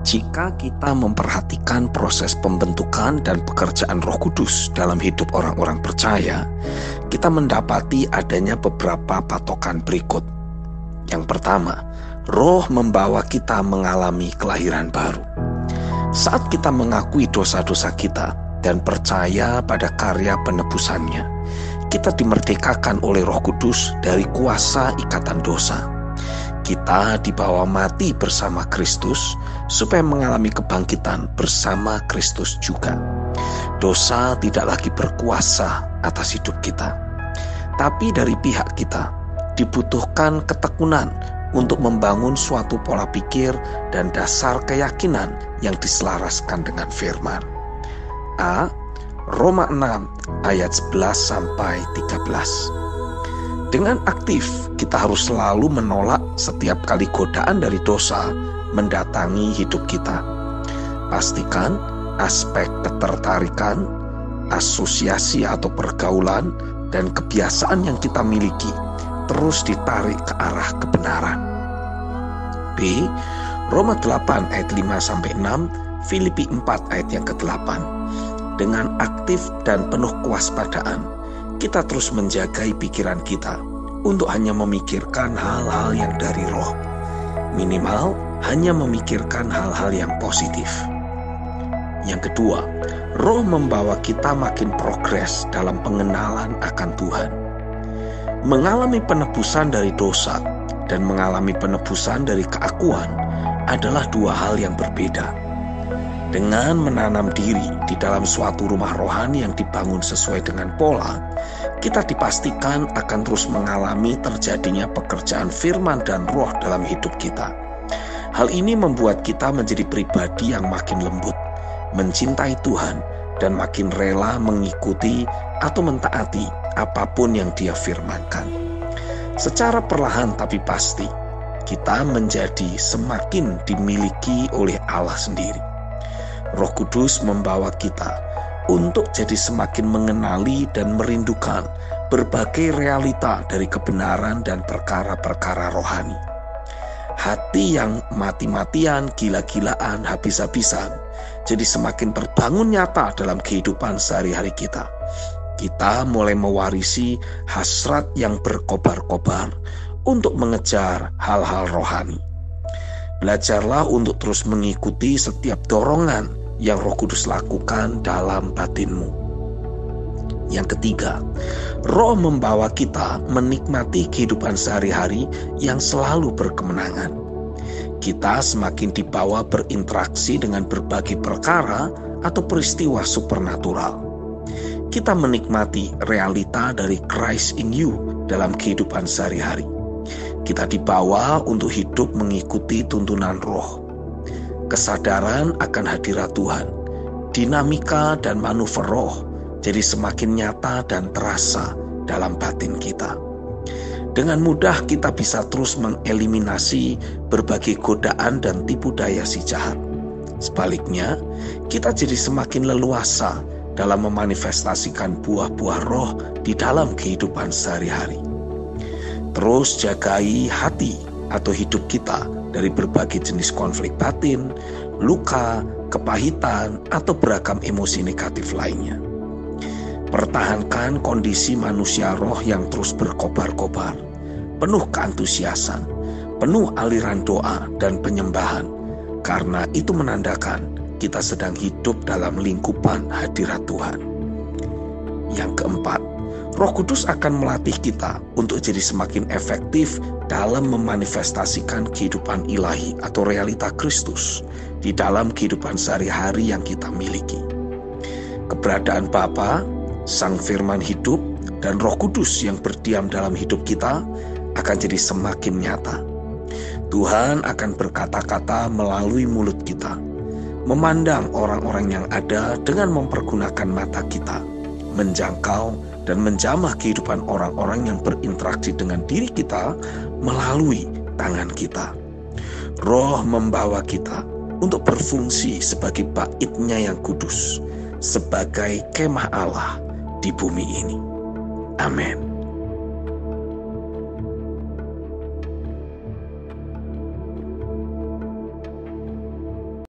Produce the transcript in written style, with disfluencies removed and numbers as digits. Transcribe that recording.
Jika kita memperhatikan proses pembentukan dan pekerjaan Roh Kudus dalam hidup orang-orang percaya, kita mendapati adanya beberapa patokan berikut. Yang pertama, Roh membawa kita mengalami kelahiran baru. Saat kita mengakui dosa-dosa kita dan percaya pada karya penebusannya, kita dimerdekakan oleh Roh Kudus dari kuasa ikatan dosa. Kita dibawa mati bersama Kristus supaya mengalami kebangkitan bersama Kristus juga. Dosa tidak lagi berkuasa atas hidup kita. Tapi dari pihak kita dibutuhkan ketekunan untuk membangun suatu pola pikir dan dasar keyakinan yang diselaraskan dengan firman. A. Roma 6 ayat 11 sampai 13. Dengan aktif, kita harus selalu menolak setiap kali godaan dari dosa mendatangi hidup kita. Pastikan aspek ketertarikan, asosiasi atau pergaulan, dan kebiasaan yang kita miliki terus ditarik ke arah kebenaran. B. Roma 8 ayat 5-6, Filipi 4 ayat yang ke-8. Dengan aktif dan penuh kewaspadaan, kita terus menjagai pikiran kita untuk hanya memikirkan hal-hal yang dari Roh. Minimal hanya memikirkan hal-hal yang positif. Yang kedua, Roh membawa kita makin progres dalam pengenalan akan Tuhan. Mengalami penebusan dari dosa dan mengalami penebusan dari keakuan adalah dua hal yang berbeda. Dengan menanam diri di dalam suatu rumah rohani yang dibangun sesuai dengan pola, kita dipastikan akan terus mengalami terjadinya pekerjaan firman dan Roh dalam hidup kita. Hal ini membuat kita menjadi pribadi yang makin lembut, mencintai Tuhan, dan makin rela mengikuti atau mentaati apapun yang Dia firmankan. Secara perlahan tapi pasti, kita menjadi semakin dimiliki oleh Allah sendiri. Roh Kudus membawa kita untuk jadi semakin mengenali dan merindukan berbagai realita dari kebenaran dan perkara-perkara rohani. Hati yang mati-matian, gila-gilaan, habis-habisan jadi semakin terbangun nyata dalam kehidupan sehari-hari kita. Kita mulai mewarisi hasrat yang berkobar-kobar untuk mengejar hal-hal rohani. Belajarlah untuk terus mengikuti setiap dorongan yang Roh Kudus lakukan dalam batinmu. Yang ketiga, Roh membawa kita menikmati kehidupan sehari-hari yang selalu berkemenangan. Kita semakin dibawa berinteraksi dengan berbagai perkara atau peristiwa supernatural. Kita menikmati realita dari Christ in you dalam kehidupan sehari-hari. Kita dibawa untuk hidup mengikuti tuntunan Roh. Kesadaran akan hadirat Tuhan, dinamika dan manuver Roh jadi semakin nyata dan terasa dalam batin kita. Dengan mudah kita bisa terus mengeliminasi berbagai godaan dan tipu daya si jahat. Sebaliknya, kita jadi semakin leluasa dalam memanifestasikan buah-buah Roh di dalam kehidupan sehari-hari. Terus jagai hati atau hidup kita dari berbagai jenis konflik batin, luka, kepahitan, atau beragam emosi negatif lainnya. Pertahankan kondisi manusia roh yang terus berkobar-kobar, penuh keantusiasan, penuh aliran doa dan penyembahan, karena itu menandakan kita sedang hidup dalam lingkupan hadirat Tuhan. Yang keempat, Roh Kudus akan melatih kita untuk jadi semakin efektif dalam memanifestasikan kehidupan ilahi atau realita Kristus di dalam kehidupan sehari-hari yang kita miliki. Keberadaan Bapa, Sang Firman hidup, dan Roh Kudus yang berdiam dalam hidup kita akan jadi semakin nyata. Tuhan akan berkata-kata melalui mulut kita, memandang orang-orang yang ada dengan mempergunakan mata kita, menjangkau dan menjamah kehidupan orang-orang yang berinteraksi dengan diri kita melalui tangan kita. Roh membawa kita untuk berfungsi sebagai bait-Nya yang kudus, sebagai kemah Allah di bumi ini. Amin.